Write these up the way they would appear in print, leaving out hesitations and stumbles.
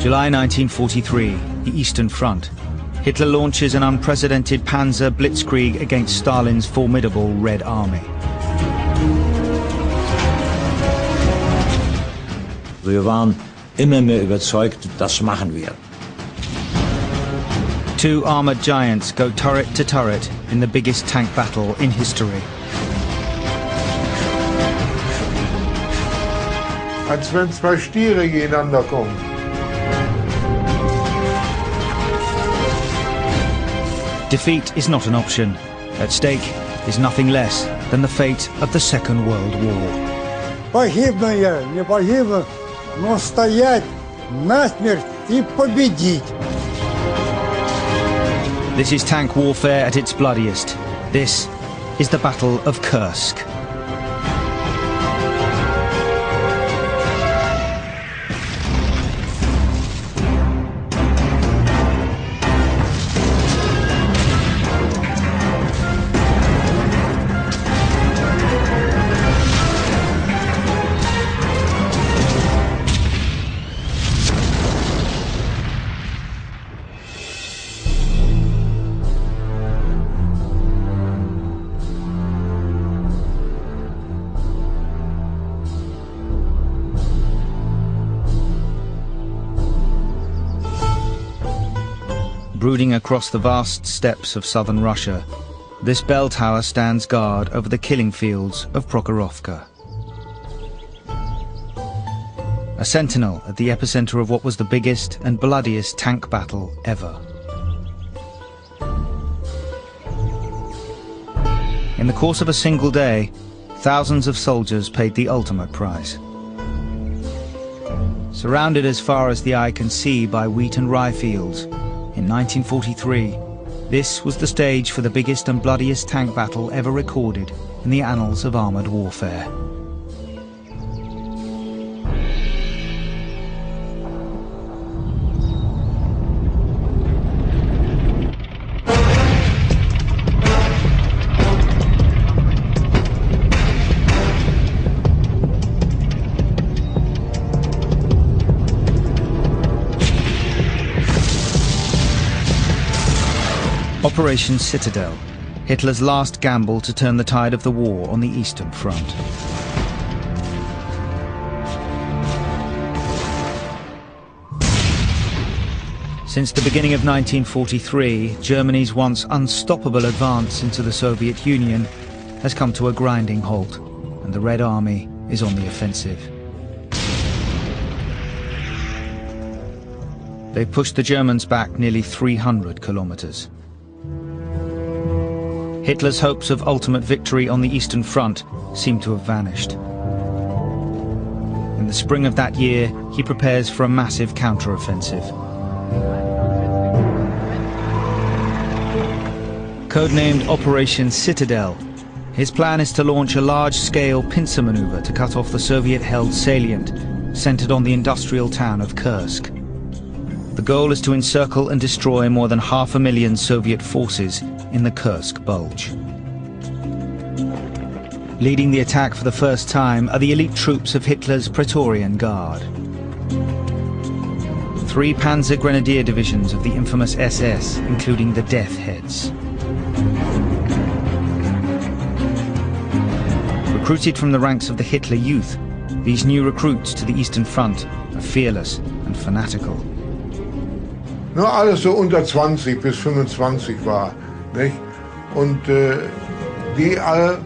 July 1943, the Eastern Front. Hitler launches an unprecedented panzer blitzkrieg against Stalin's formidable Red Army. Wir waren immer mehr überzeugt, das machen wir. Two armored giants go turret to turret in the biggest tank battle in history. Als wenn zwei Stiere gegeneinander kommen. Defeat is not an option. At stake is nothing less than the fate of the Second World War. Погибну я, не погибну, но стоять насмерть и победить. This is tank warfare at its bloodiest. This is the Battle of Kursk. Brooding across the vast steppes of southern Russia, this bell tower stands guard over the killing fields of Prokhorovka. A sentinel at the epicenter of what was the biggest and bloodiest tank battle ever. In the course of a single day, thousands of soldiers paid the ultimate price. Surrounded as far as the eye can see by wheat and rye fields, in 1943, this was the stage for the biggest and bloodiest tank battle ever recorded in the annals of armoured warfare. Operation Citadel, Hitler's last gamble to turn the tide of the war on the Eastern Front. Since the beginning of 1943, Germany's once unstoppable advance into the Soviet Union has come to a grinding halt, and the Red Army is on the offensive. They've pushed the Germans back nearly 300 kilometers. Hitler's hopes of ultimate victory on the Eastern Front seem to have vanished. In the spring of that year, he prepares for a massive counter-offensive. Codenamed Operation Citadel, his plan is to launch a large-scale pincer maneuver to cut off the Soviet-held salient centered on the industrial town of Kursk. The goal is to encircle and destroy more than 500,000 Soviet forces in the Kursk Bulge. Leading the attack for the first time are the elite troops of Hitler's Praetorian Guard. 3 Panzer Grenadier divisions of the infamous SS, including the Death Heads. Recruited from the ranks of the Hitler Youth, these new recruits to the Eastern Front are fearless and fanatical. Nur alles so unter 20 bis 25 war, nicht? Und die alle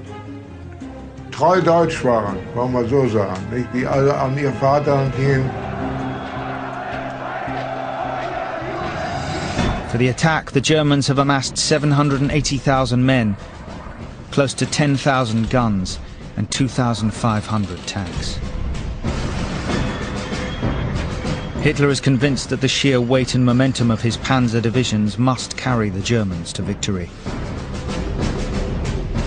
treu deutsch waren, wollen wir so sagen, nicht? Die alle an ihr Vaterland hingen. For the attack, the Germans have amassed 780,000 men, close to 10,000 guns, and 2,500 tanks. Hitler is convinced that the sheer weight and momentum of his panzer divisions must carry the Germans to victory.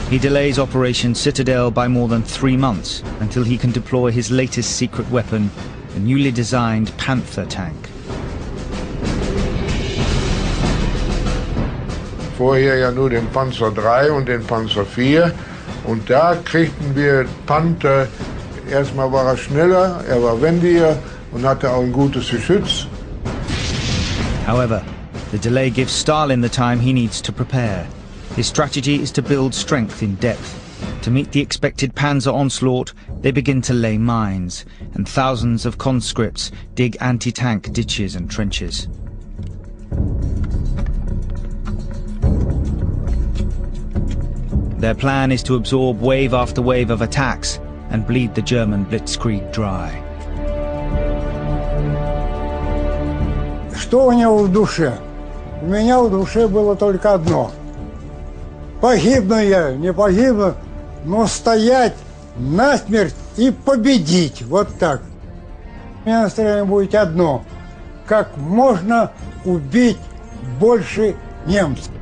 He delays Operation Citadel by more than 3 months until he can deploy his latest secret weapon, the newly designed Panther tank. Vorher ja nur den Panzer 3 und den Panzer 4 und da kriegten wir Panther, erstmal war er schneller, er war wendiger und hatte auch ein gutes Geschütz However, the delay gives Stalin the time he needs to prepare. His strategy is to build strength in depth. To meet the expected panzer onslaught, they begin to lay mines, and thousands of conscripts dig anti-tank ditches and trenches. Their plan is to absorb wave after wave of attacks and bleed the German blitzkrieg dry. Что у него в душе? У меня в душе было только одно. Погибну я, не погибну, но стоять насмерть и победить. Вот так. У меня настроение будет одно. Как можно убить больше немцев.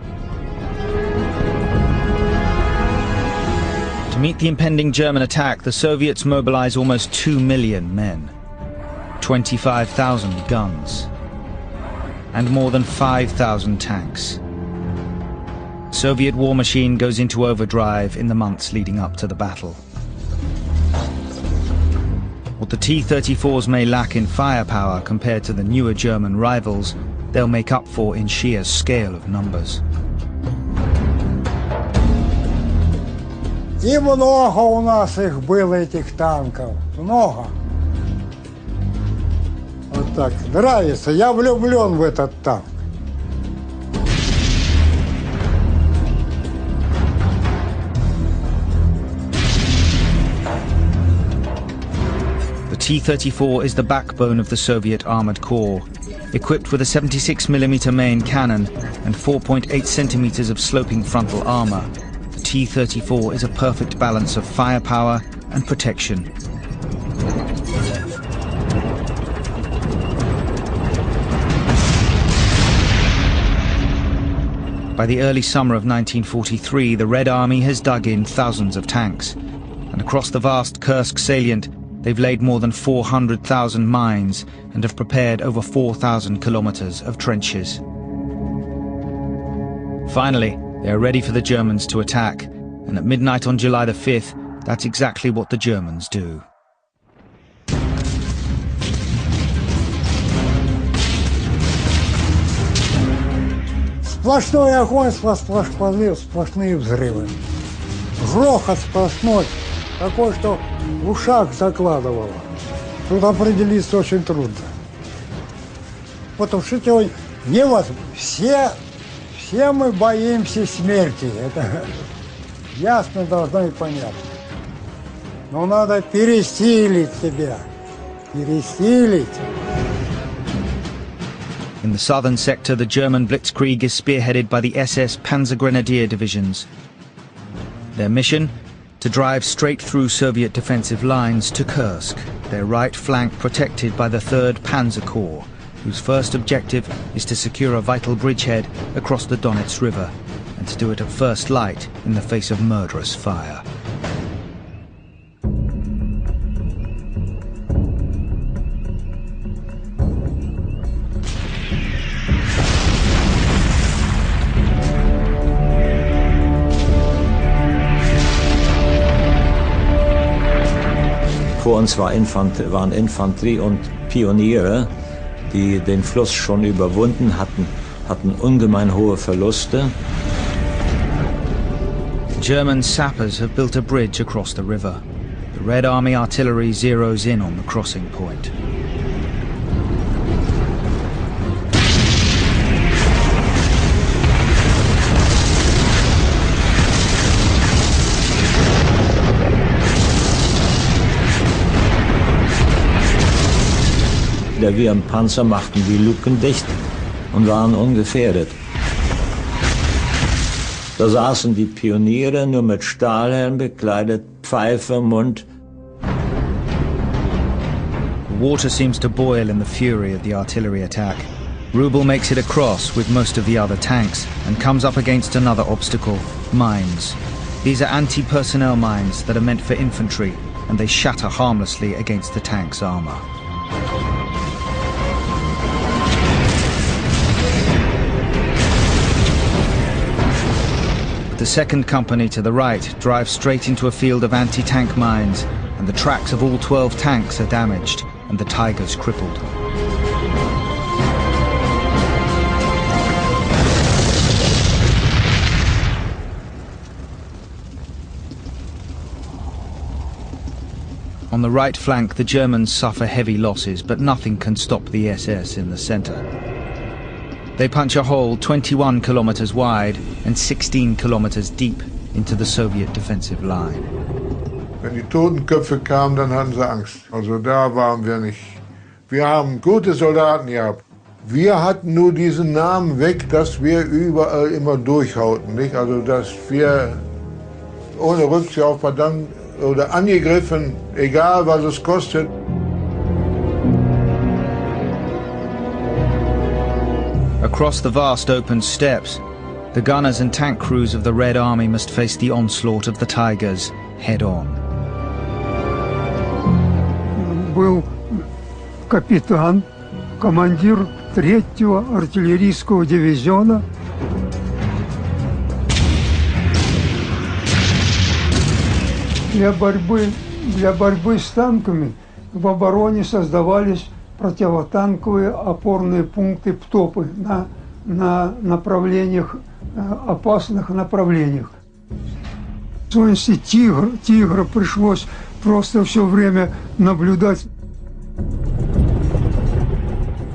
To meet the impending German attack, the Soviets mobilize almost 2 million men, 25,000 guns, and more than 5,000 tanks. The Soviet war machine goes into overdrive in the months leading up to the battle. What the T-34s may lack in firepower compared to the newer German rivals, they'll make up for in sheer scale of numbers. И много у нас их было, этих танков. Много. Вот так. Нравится. Я влюблен в этот танк. The T-34 is the backbone of the Soviet armored corps. Equipped with a 76mm main cannon and 4.8 centimeters of sloping frontal armor, the T-34 is a perfect balance of firepower and protection. By the early summer of 1943, the Red Army has dug in thousands of tanks, and across the vast Kursk salient, they've laid more than 400,000 mines and have prepared over 4,000 kilometers of trenches. Finally, they are ready for the Germans to attack, and at midnight on July the 5th, that's exactly what the Germans do. Сплошной огонь, сплошные взрывы. Грохот сплошной, такой, что в ушах закладывало. Тут определиться очень трудно. Потушить его невозможно. Все мы боимся смерти. Это ясно должно и понятно. Но надо пересилить себя. Пересилить. In the southern sector, the German blitzkrieg is spearheaded by the SS Panzergrenadier divisions. Their mission? To drive straight through Soviet defensive lines to Kursk, their right flank protected by the 3rd Panzer Corps, whose first objective is to secure a vital bridgehead across the Donets River, and to do it at first light in the face of murderous fire. Vor uns waren Infanterie und Pioniere, die den Fluss schon überwunden hatten ungemein hohe Verluste. German sappers have built a bridge across the river. The Red Army artillery zeroes in on the crossing point. Wir im Panzer machten die Luken dicht und waren ungefährdet. Da saßen die Pioniere nur mit Stahlhelm bekleidet, Pfeife im Mund. Water seems to boil in the fury of the artillery attack. Rubel makes it across with most of the other tanks and comes up against another obstacle, mines. These are anti-personnel mines that are meant for infantry, and they shatter harmlessly against the tank's armor. The second company to the right drives straight into a field of anti-tank mines, and the tracks of all 12 tanks are damaged and the Tigers crippled. On the right flank, the Germans suffer heavy losses, but nothing can stop the SS in the center. They punch a hole 21 kilometers wide and 16 kilometers deep into the Soviet defensive line. Wenn die Totenköpfe kamen, dann hatten sie Angst. Also da waren wir nicht. Wir haben gute Soldaten gehabt. Wir hatten nur diesen Namen weg, dass wir überall immer durchhauten, nicht? Also dass wir ohne Rücksicht auf verdammt oder angegriffen, egal was es kostet. Across the vast open steppes, the gunners and tank crews of the Red Army must face the onslaught of the Tigers head-on. Был капитан, командир 3-го артиллерийского дивизиона. Для борьбы с танками в обороне создавались противотанковые опорные пункты ПТОПы на направлениях, опасных направлениях. В случае «Тигра» пришлось просто все время наблюдать.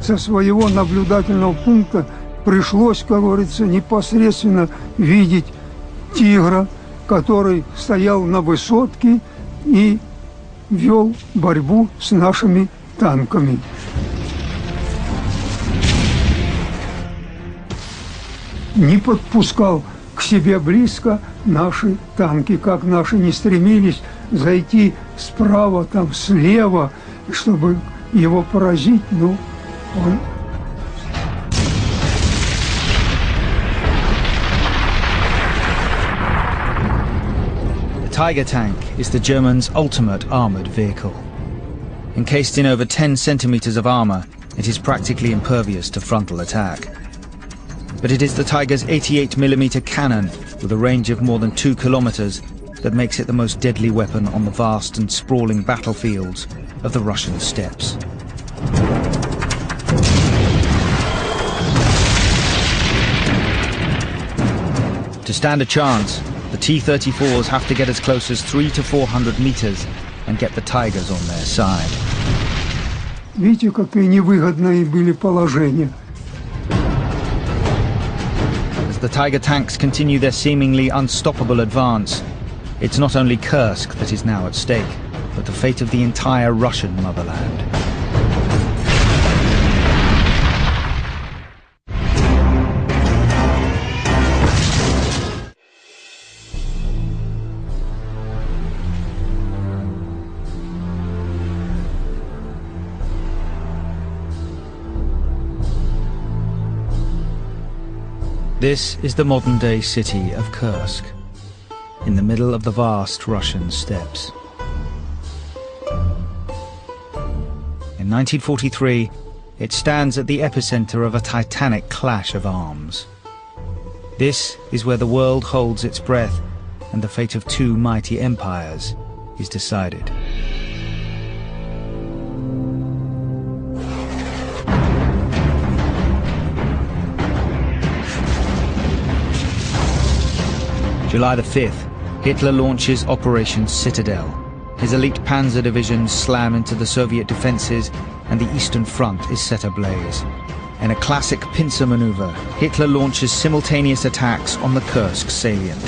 Со своего наблюдательного пункта пришлось, как говорится, непосредственно видеть «Тигра», который стоял на высотке и вел борьбу с нашими танками. Не подпускал к себе близко наши танки, как наши не стремились зайти справа, там слева, чтобы его поразить, ну, он... The Tiger tank is the Germans' ultimate armoured vehicle. Encased in over 10 centimetres of armour, it is practically impervious to frontal attack. But it is the Tiger's 88mm cannon, with a range of more than 2 kilometres, that makes it the most deadly weapon on the vast and sprawling battlefields of the Russian steppes. To stand a chance, the T-34s have to get as close as 300 to 400 meters and get the Tigers on their side. Видите, какие невыгодные были положения. As the Tiger tanks continue their seemingly unstoppable advance, it's not only Kursk that is now at stake, but the fate of the entire Russian motherland. This is the modern-day city of Kursk, in the middle of the vast Russian steppes. In 1943, it stands at the epicenter of a titanic clash of arms. This is where the world holds its breath and the fate of two mighty empires is decided. July the 5th, Hitler launches Operation Citadel. His elite panzer divisions slam into the Soviet defenses and the Eastern Front is set ablaze. In a classic pincer maneuver, Hitler launches simultaneous attacks on the Kursk salient.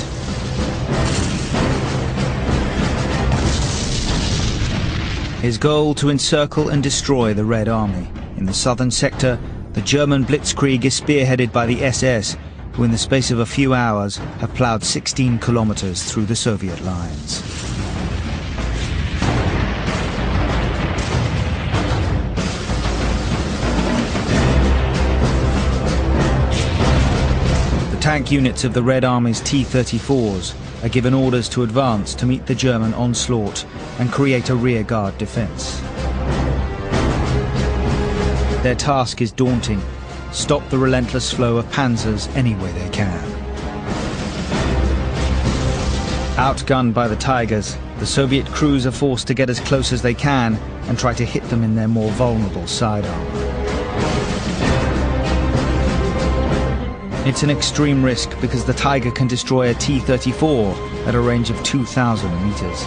His goal to encircle and destroy the Red Army. In the southern sector, the German blitzkrieg is spearheaded by the SS, who in the space of a few hours have ploughed 16 kilometers through the Soviet lines. The tank units of the Red Army's T-34s are given orders to advance to meet the German onslaught and create a rearguard defense. Their task is daunting: stop the relentless flow of panzers any way they can. Outgunned by the Tigers, the Soviet crews are forced to get as close as they can and try to hit them in their more vulnerable side armor. It's an extreme risk because the Tiger can destroy a T-34 at a range of 2,000 meters.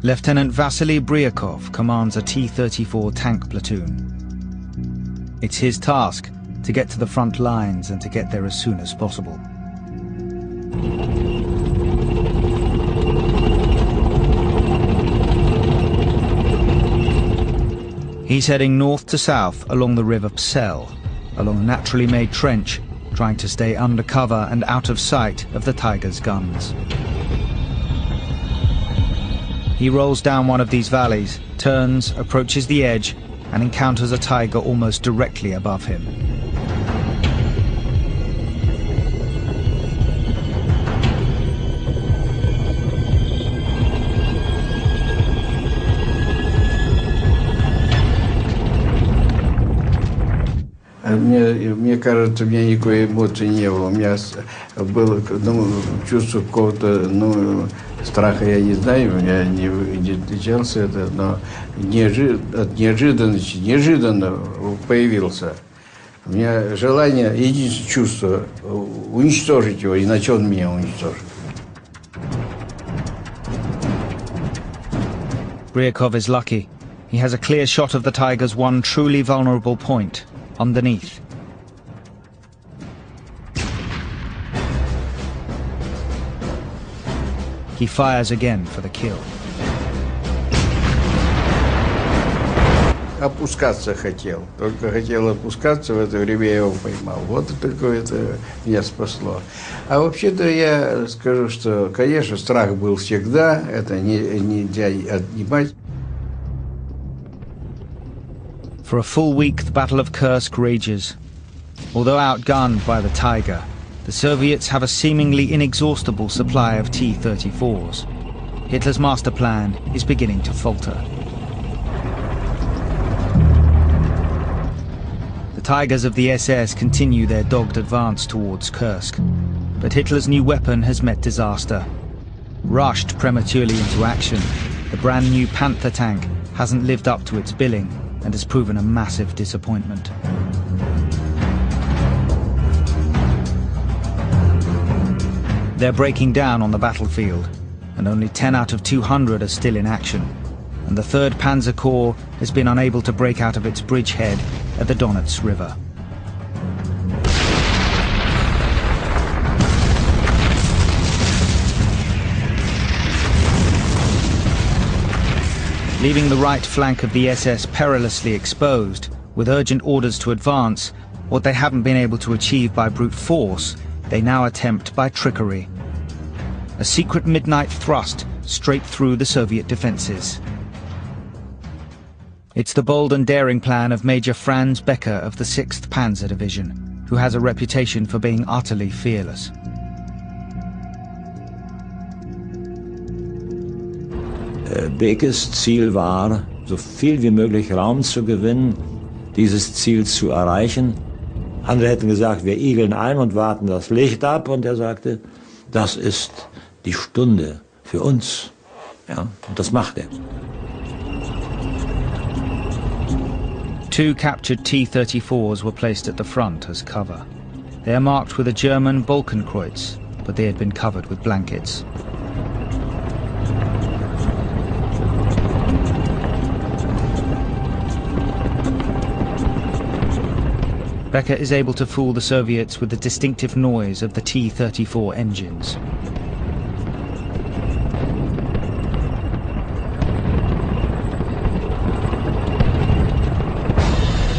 Lieutenant Vasily Bryakov commands a T-34 tank platoon. It's his task to get to the front lines and to get there as soon as possible. He's heading north to south along the river Psel, along a naturally made trench, trying to stay under cover and out of sight of the Tiger's guns. He rolls down one of these valleys, turns, approaches the edge, and encounters a Tiger almost directly above him. Мне кажется, у меня никакой эмоции не было. У меня было чувство какого-то, страха я не знаю, у меня не отличался это, но от неожиданности, неожиданно появился. У меня желание, единственное чувство, уничтожить его, иначе он меня уничтожит. Bryakov is lucky. He has a clear shot of the Tiger's one truly vulnerable point, underneath. He fires again for the kill. Опускаться хотел. Только хотел опускаться, в это время я его поймал. Вот это меня спасло. А вообще-то я скажу, что, конечно, страх был всегда, это нельзя отнимать. For a full week, the Battle of Kursk rages. Although outgunned by the Tiger, the Soviets have a seemingly inexhaustible supply of T-34s. Hitler's master plan is beginning to falter. The Tigers of the SS continue their dogged advance towards Kursk, but Hitler's new weapon has met disaster. Rushed prematurely into action, the brand new Panther tank hasn't lived up to its billing and has proven a massive disappointment. They're breaking down on the battlefield, and only 10 out of 200 are still in action, and the 3rd Panzer Corps has been unable to break out of its bridgehead at the Donets River. Leaving the right flank of the SS perilously exposed, with urgent orders to advance, what they haven't been able to achieve by brute force, they now attempt by trickery. A secret midnight thrust straight through the Soviet defenses. It's the bold and daring plan of Major Franz Becker of the 6th Panzer Division, who has a reputation for being utterly fearless. Beckes Ziel war, so viel wie möglich Raum zu gewinnen, dieses Ziel zu erreichen. Andere hätten gesagt, wir igeln ein und warten das Licht ab. Und er sagte, das ist die Stunde für uns. Ja, und das macht er. 2 captured T-34s were placed at the front as cover. They are marked with a German Balkenkreuz, but they had been covered with blankets. Becker is able to fool the Soviets with the distinctive noise of the T-34 engines.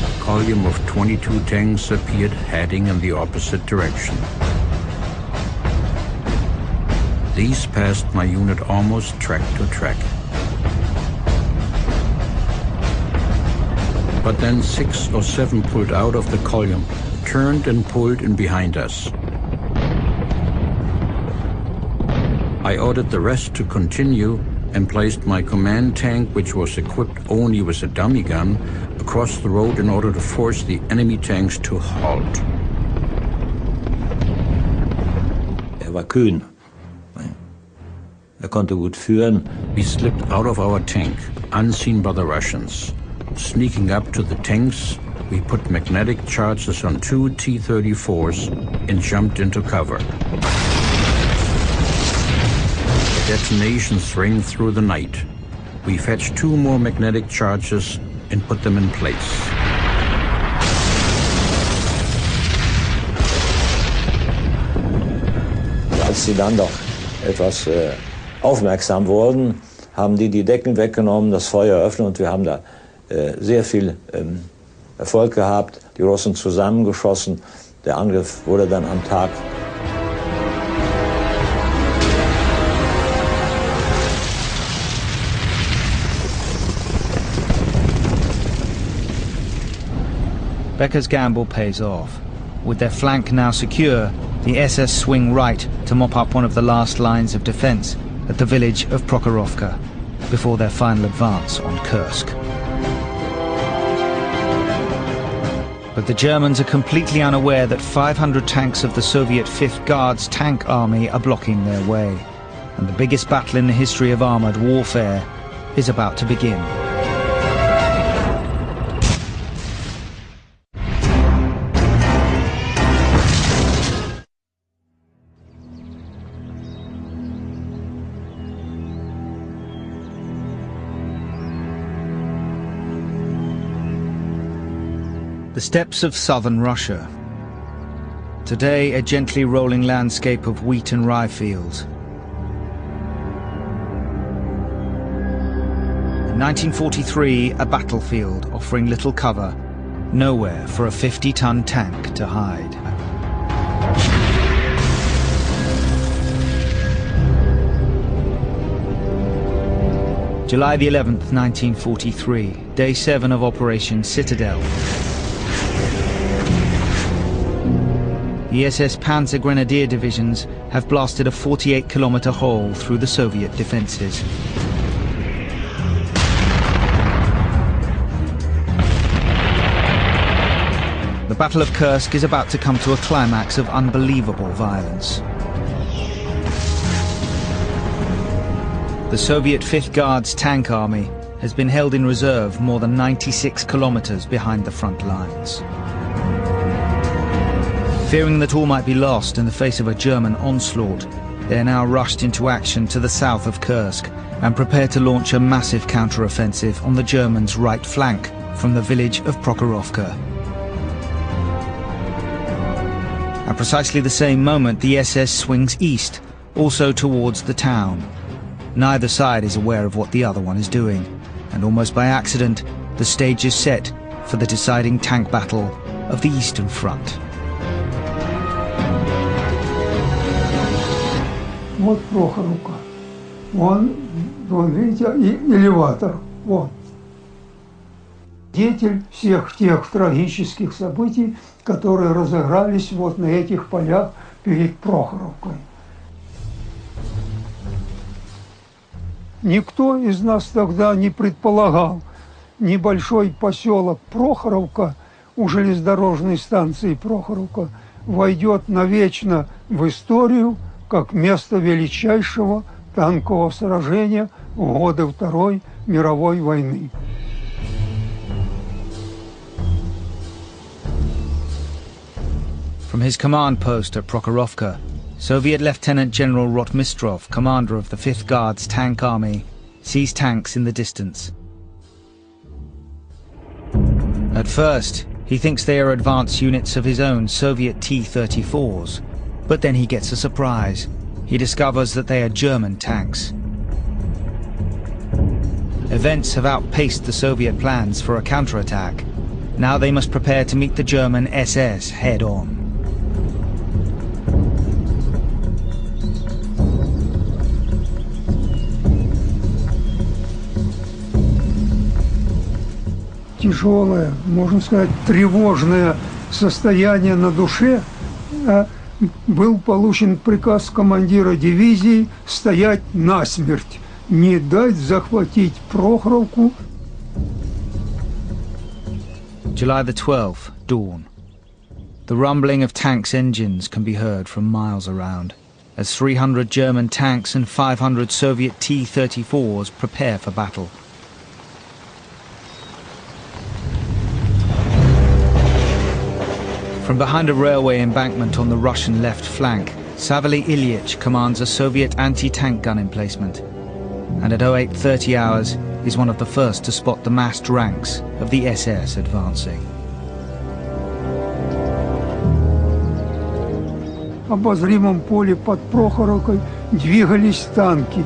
A column of 22 tanks appeared heading in the opposite direction. These passed my unit almost track to track. But then 6 or 7 pulled out of the column, turned and pulled in behind us. I ordered the rest to continue and placed my command tank, which was equipped only with a dummy gun, across the road in order to force the enemy tanks to halt. War kühn. Konnte gut führen. We slipped out of our tank, unseen by the Russians. Sneaking up to the tanks, we put magnetic charges on 2 T-34s and jumped into cover. Detonations rang through the night. We fetched 2 more magnetic charges and put them in place. Als sie dann doch etwas aufmerksam wurden, haben die Decken weggenommen, das Feuer eröffnet und wir haben da sehr viel Erfolg gehabt. Die Russen zusammengeschossen. Der Angriff wurde dann am Tag. Becker's gamble pays off. With their flank now secure, the SS swing right to mop up one of the last lines of defense at the village of Prokhorovka before their final advance on Kursk. But the Germans are completely unaware that 500 tanks of the Soviet 5th Guards tank army are blocking their way, and the biggest battle in the history of armoured warfare is about to begin. The steppes of southern Russia. Today, a gently rolling landscape of wheat and rye fields. In 1943, a battlefield offering little cover, nowhere for a 50-ton tank to hide. July the 11th, 1943, day 7 of Operation Citadel. The SS Panzer Grenadier divisions have blasted a 48-kilometer hole through the Soviet defenses. The Battle of Kursk is about to come to a climax of unbelievable violence. The Soviet 5th Guards tank army has been held in reserve more than 96 kilometers behind the front lines. Fearing that all might be lost in the face of a German onslaught, they are now rushed into action to the south of Kursk and prepare to launch a massive counter-offensive on the Germans' right flank from the village of Prokhorovka. At precisely the same moment, the SS swings east, also towards the town. Neither side is aware of what the other one is doing, and almost by accident, the stage is set for the deciding tank battle of the Eastern Front. Вот Прохоровка. Вон видите, элеватор. Вот. Свидетель всех тех трагических событий, которые разыгрались вот на этих полях перед Прохоровкой. Никто из нас тогда не предполагал, небольшой поселок Прохоровка у железнодорожной станции Прохоровка войдет навечно в историю как место величайшего танкового сражения в годы Второй мировой войны. From his command post at Prokhorovka, Soviet Lieutenant General Rotmistrov, commander of the 5th Guards tank army, sees tanks in the distance. At first, he thinks they are advanced units of his own Soviet T-34s, but then he gets a surprise. He discovers that they are German tanks. Events have outpaced the Soviet plans for a counterattack. Now they must prepare to meet the German SS head-on. Тяжелое, можно сказать, тревожное состояние на душе. Был получен приказ командира дивизии стоять насмерть, не дать захватить Прохоровку. July the 12th, dawn. The rumbling of tanks' engines can be heard from miles around, as 300 German tanks and 500 Soviet T-34s prepare for battle. From behind a railway embankment on the Russian left flank, Savely Ilyich commands a Soviet anti-tank gun emplacement. And at 08:30 hours, is one of the first to spot the massed ranks of the SS advancing. В обозримом поле под Прохоровкой двигались танки.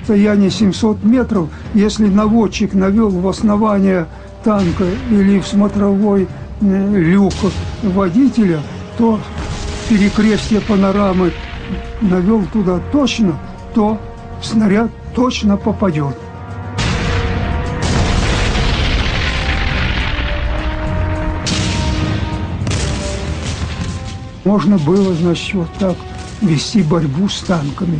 Расстояние 700 метров, если наводчик навел в основание танка или в смотровой люк водителя, то перекрестие панорамы навел туда точно, то снаряд точно попадет. Можно было, значит, вот так вести борьбу с танками.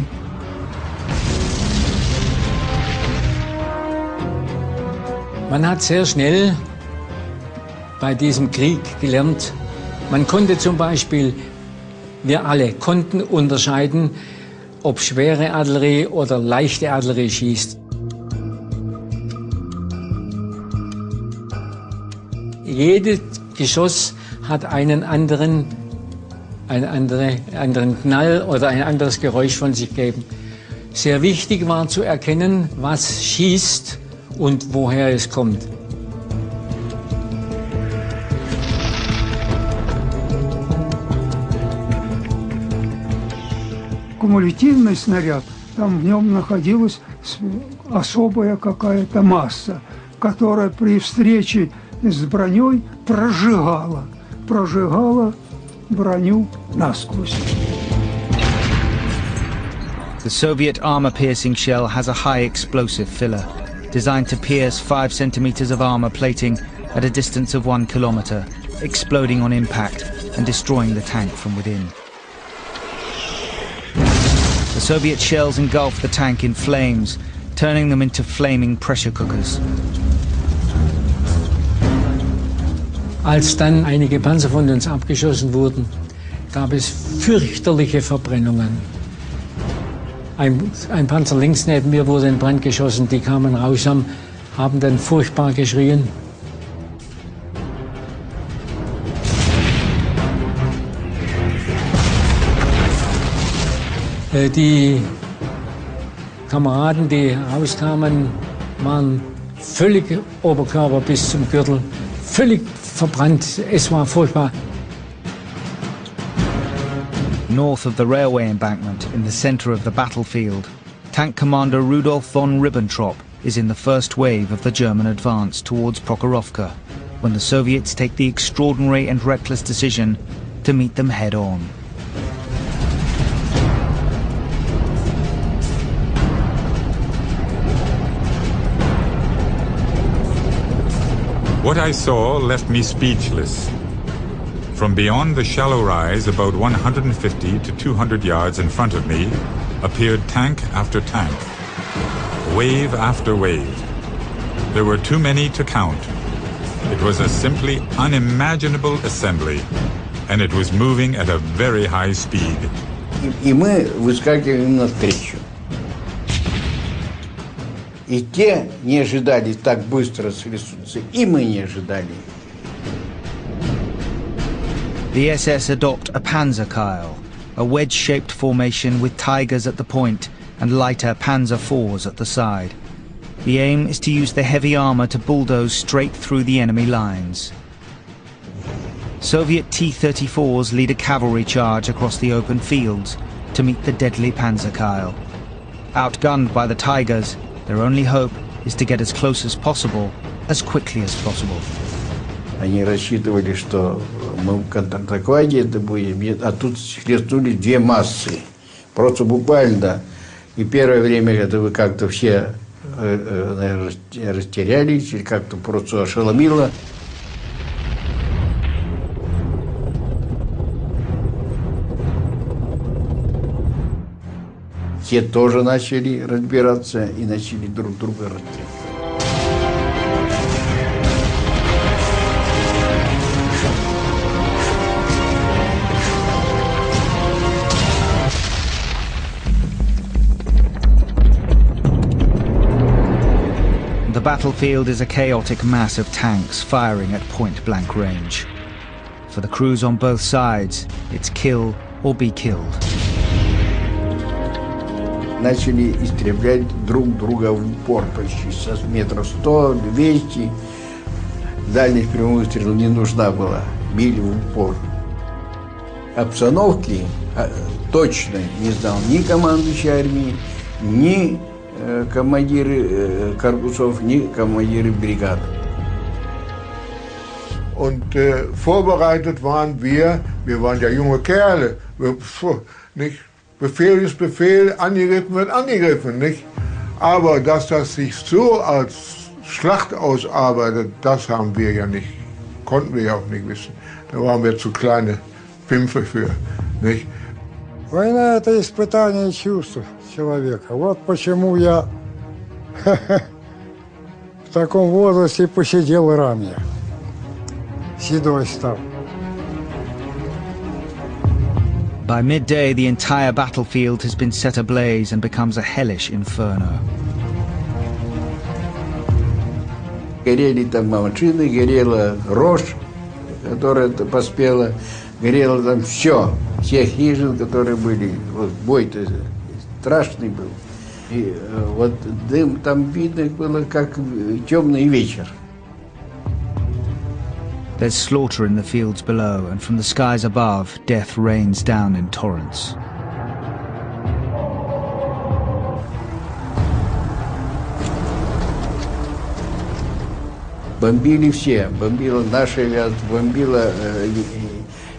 Man hat sehr schnell bei diesem Krieg gelernt, man konnte zum Beispiel, wir alle konnten unterscheiden, ob schwere Artillerie oder leichte Artillerie schießt. Jedes Geschoss hat einen anderen Knall oder ein anderes Geräusch von sich gegeben. Sehr wichtig war zu erkennen, was schießt und woher es kommt. Кумулятивный снаряд, там в нем находилась особая какая-то масса, которая при встрече с броней прожигала броню насквозь. The Soviet armor-piercing shell has a high explosive filler, designed to pierce 5 centimeters of armor plating at a distance of 1 kilometer, exploding on impact and destroying the tank from within. The Soviet shells engulf the tank in flames, turning them into flaming pressure cookers. Als dann einige Panzer von uns abgeschossen wurden, gab es fürchterliche Verbrennungen. Ein Panzer links neben mir wurde in Brand geschossen, die kamen raus, haben dann furchtbar geschrien. Die Kameraden, die rauskamen, waren völlig Oberkörper bis zum Gürtel, völlig verbrannt. Es war furchtbar. North of the railway embankment, in the center of the battlefield, Tank Commander Rudolf von Ribbentrop is in the first wave of the German advance towards Prokhorovka, when the Soviets take the extraordinary and reckless decision to meet them head-on. What I saw left me speechless. From beyond the shallow rise, about 150 to 200 yards in front of me, appeared tank after tank, wave after wave. There were too many to count. It was a simply unimaginable assembly, and it was moving at a very high speed. И мы выскакивали навстречу. И те не ожидали так быстро срисуться, и мы не ожидали. The SS adopt a Panzerkeil, a wedge-shaped formation with Tigers at the point and lighter Panzer IVs at the side. The aim is to use the heavy armor to bulldoze straight through the enemy lines. Soviet T-34s lead a cavalry charge across the open fields to meet the deadly Panzerkeil. Outgunned by the Tigers, their only hope is to get as close as possible, as quickly as possible. Они рассчитывали, что мы в контратаковать это будем, а тут хлестнули две массы. Просто буквально. И первое время это вы как-то все растерялись, или как-то просто ошеломило. Те тоже начали разбираться и начали друг друга расстрелять. The battlefield is a chaotic mass of tanks firing at point-blank range. For the crews on both sides, it's kill or be killed. Начали истреблять друг друга в упор почти со метров 100, 200. Дальность прямого выстрела не нужна была, били в упор. Обстановки точно не знал ни командующий армии, ни командиры корпусов, ни командиры бригад. Und vorbereitet waren wir waren ja junge Kerle, nicht? Befehl ist Befehl, angegriffen wird angegriffen, nicht? Aber dass das sich so als Schlacht ausarbeitet, das haben wir ja nicht, konnten wir ja auch nicht wissen. Da waren wir zu kleine Pimpfe für, nicht? Война – это испытание чувств человека. Вот почему я в таком возрасте посидел ранее. Седой стал. By midday, the entire battlefield has been set ablaze and becomes a hellish inferno. Горели там машины, горела рожь, которая поспела, горело там все хижин, которые были. Вот бой-то страшный был. И вот дым там видно было, как темный вечер. There's slaughter in the fields below, and from the skies above, death rains down in torrents. Бомбили все. Бомбила наша авиация, бомбила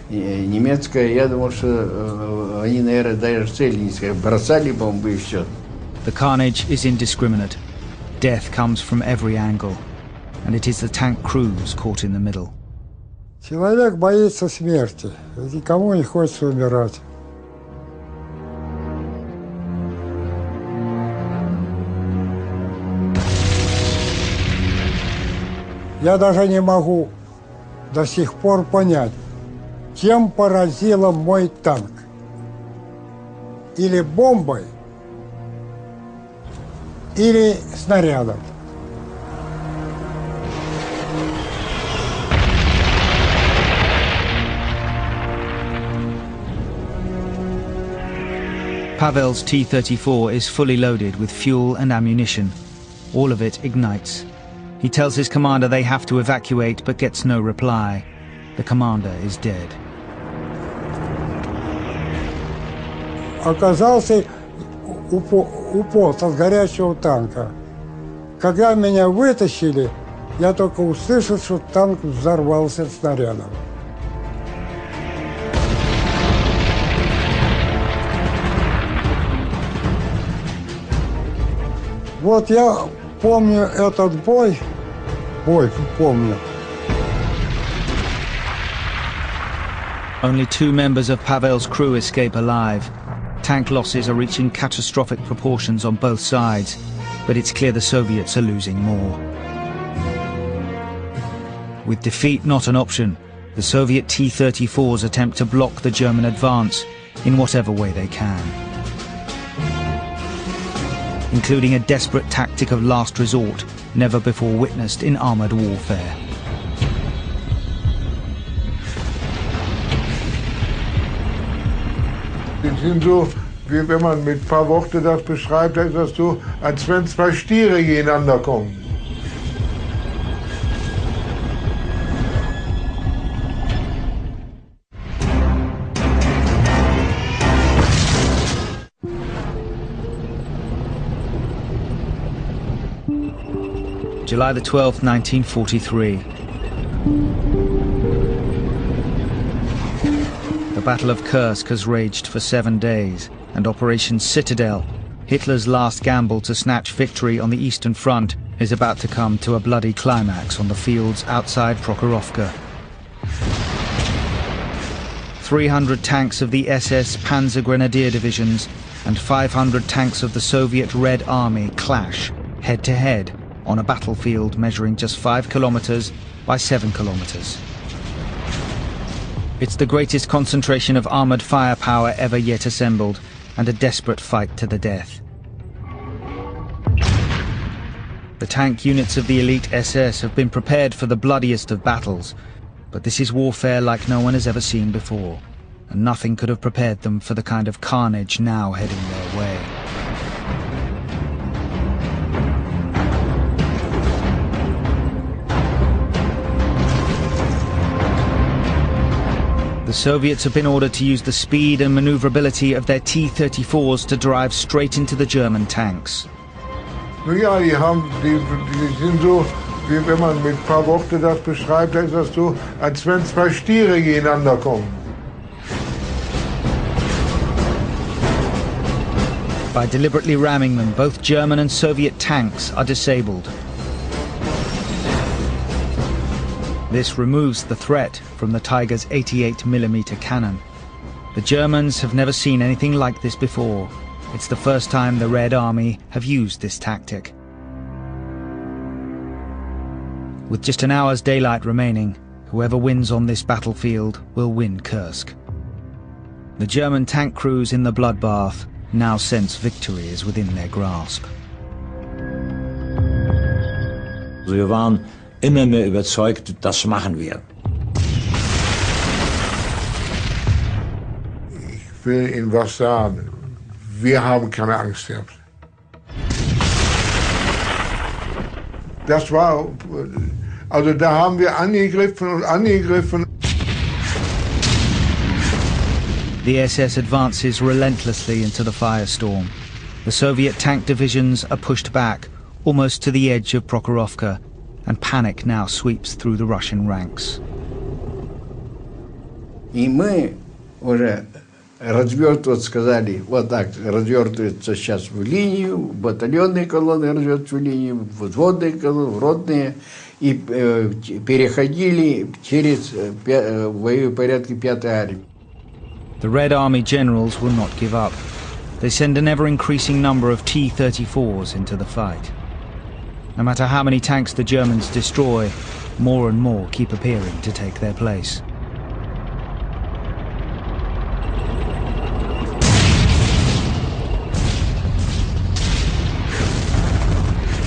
немецкая. Я думал, что они, наверное, даже цели не искали. Бросали бомбы и все. The carnage is indiscriminate. Death comes from every angle, and it is the tank crews caught in the middle. Человек боится смерти, никому не хочется умирать. Я даже не могу до сих пор понять, чем поразило мой танк. Или бомбой, или снарядом. Pavel's T-34 is fully loaded with fuel and ammunition. All of it ignites. He tells his commander they have to evacuate, but gets no reply. The commander is dead. Оказался у пота от горячего танка. Когда меня вытащили, я только услышал, что танк взорвался снарядом. Вот я помню этот бой помню. Only 2 members of Pavel's crew escape alive. Tank losses are reaching catastrophic proportions on both sides, but it's clear the Soviets are losing more. With defeat not an option, the Soviet T-34s attempt to block the German advance in whatever way they can, including a desperate tactic of last resort never before witnessed in armoured warfare. Die sind so, wie wenn man mit ein paar Worten das beschreibt, dann ist das so, als wenn 2 Stiere gegeneinander kommen. July the 12th, 1943. The Battle of Kursk has raged for 7 days, and Operation Citadel, Hitler's last gamble to snatch victory on the Eastern Front, is about to come to a bloody climax on the fields outside Prokhorovka. 300 tanks of the SS Panzer Grenadier divisions and 500 tanks of the Soviet Red Army clash head-to-head on a battlefield measuring just 5 kilometers by 7 kilometers. It's the greatest concentration of armored firepower ever yet assembled, and a desperate fight to the death. The tank units of the elite SS have been prepared for the bloodiest of battles, But this is warfare like no one has ever seen before, and nothing could have prepared them for the kind of carnage now heading their way. The Soviets have been ordered to use the speed and maneuverability of their T-34s to drive straight into the German tanks. Na ja, die sind so, wie wenn man mit ein paar Worte das beschreibt, dann ist das so, als wenn zwei Stiere gegeneinander kommen. By deliberately ramming them, both German and Soviet tanks are disabled. This removes the threat from the Tiger's 88mm cannon. The Germans have never seen anything like this before. It's the first time the Red Army have used this tactic. With just an hour's daylight remaining, whoever wins on this battlefield will win Kursk. The German tank crews in the bloodbath now sense victory is within their grasp. Wir waren immer mehr überzeugt, das machen wir. Ich will Ihnen was sagen. Wir haben keine Angst gehabt. Das war, also da haben wir angegriffen und angegriffen. The SS advances relentlessly into the firestorm. The Soviet tank divisions are pushed back, almost to the edge of Prokhorovka, and panic now sweeps through the Russian ranks. И мы уже развертывать сказали, вот так, развертываются сейчас в линию, батальонные колонны развертываются в линию, взводные колонны, ротные, и переходили через боевые порядки 5-й армии. The Red Army generals will not give up. They send an ever-increasing number of T-34s into the fight. No matter how many tanks the Germans destroy, more and more keep appearing to take their place.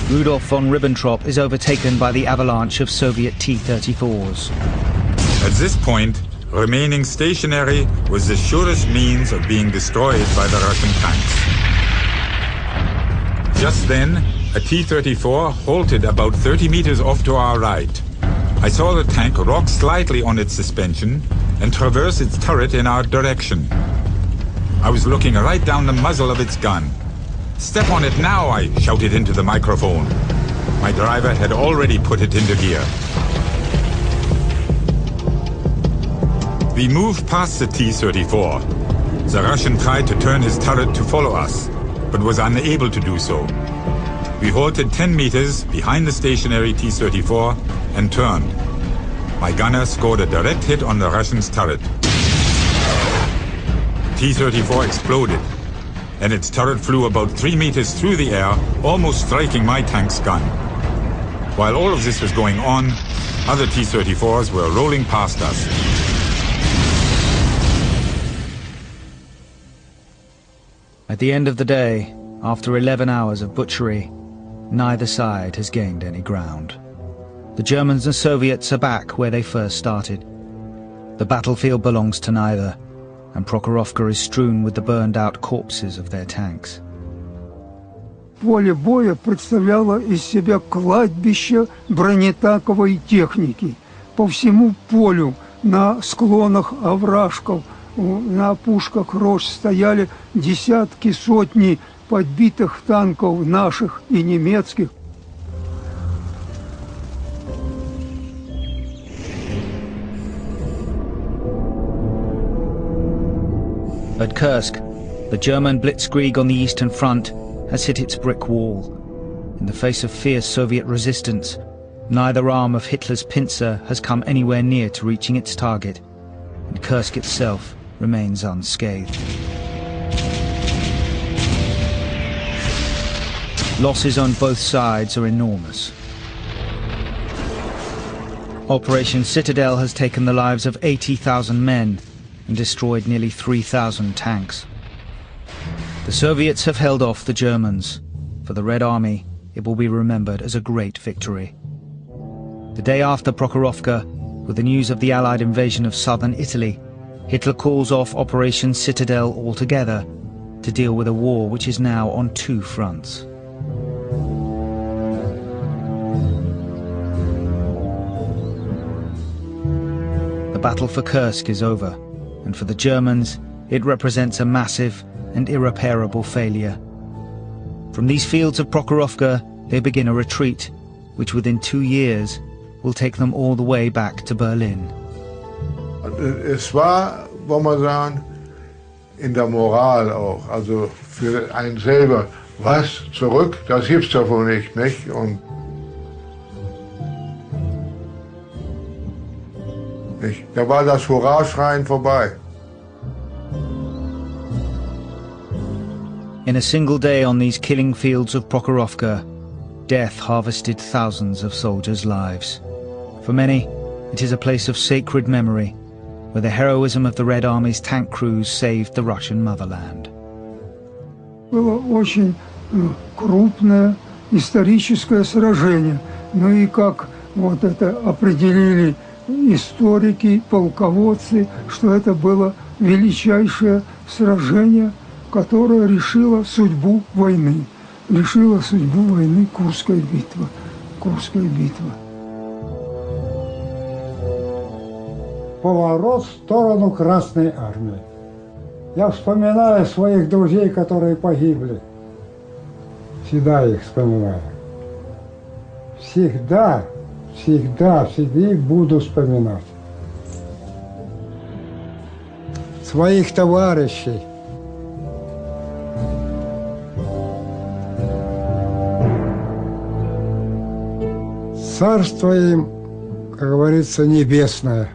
Rudolf von Ribbentrop is overtaken by the avalanche of Soviet T-34s. At this point, remaining stationary was the surest means of being destroyed by the Russian tanks. Just then, a T-34 halted about 30 meters off to our right. I saw the tank rock slightly on its suspension and traverse its turret in our direction. I was looking right down the muzzle of its gun. "Step on it now," I shouted into the microphone. My driver had already put it into gear. We moved past the T-34. The Russian tried to turn his turret to follow us, but was unable to do so. We halted 10 meters behind the stationary T-34 and turned. My gunner scored a direct hit on the Russian's turret. T-34 exploded, and its turret flew about 3 meters through the air, almost striking my tank's gun. While all of this was going on, other T-34s were rolling past us. At the end of the day, after 11 hours of butchery, neither side has gained any ground. The Germans and Soviets are back where they first started. The battlefield belongs to neither, and Prokhorovka is strewn with the burned-out corpses of their tanks. Поле боя представляло из себя кладбище бронетанковой техники. По всему полю, на склонах овражков, на опушках рощ стояли десятки, сотни подбитых танков наших и немецких. At Kursk, the German blitzkrieg on the Eastern Front has hit its brick wall. In the face of fierce Soviet resistance, neither arm of Hitler's pincer has come anywhere near to reaching its target, and Kursk itself remains unscathed. Losses on both sides are enormous. Operation Citadel has taken the lives of 80,000 men and destroyed nearly 3,000 tanks. The Soviets have held off the Germans. For the Red Army, it will be remembered as a great victory. The day after Prokhorovka, With the news of the Allied invasion of southern Italy, Hitler calls off Operation Citadel altogether to deal with a war which is now on two fronts. The battle for Kursk is over, and for the Germans, it represents a massive and irreparable failure. From these fields of Prokhorovka, they begin a retreat, which within 2 years will take them all the way back to Berlin. Es war, wollen wir sagen, in der Moral auch, also für einen selber, was zurück, das gibt's ja wohl nicht, nicht? Und da war das Hurra-Schreien vorbei. In a single day on these killing fields of Prokhorovka, death harvested thousands of soldiers' lives. For many, it is a place of sacred memory, where the heroism of the Red Army's tank crews saved the Russian motherland. Было очень крупное историческое сражение. Ну и как вот это определили историки, полководцы, что это было величайшее сражение, которое решило судьбу войны. Решила судьбу войны Курская битва. Курская битва. Поворот в сторону Красной Армии. Я вспоминаю своих друзей, которые погибли. Всегда их вспоминаю. Всегда их буду вспоминать. Своих товарищей. Царство им, как говорится, небесное.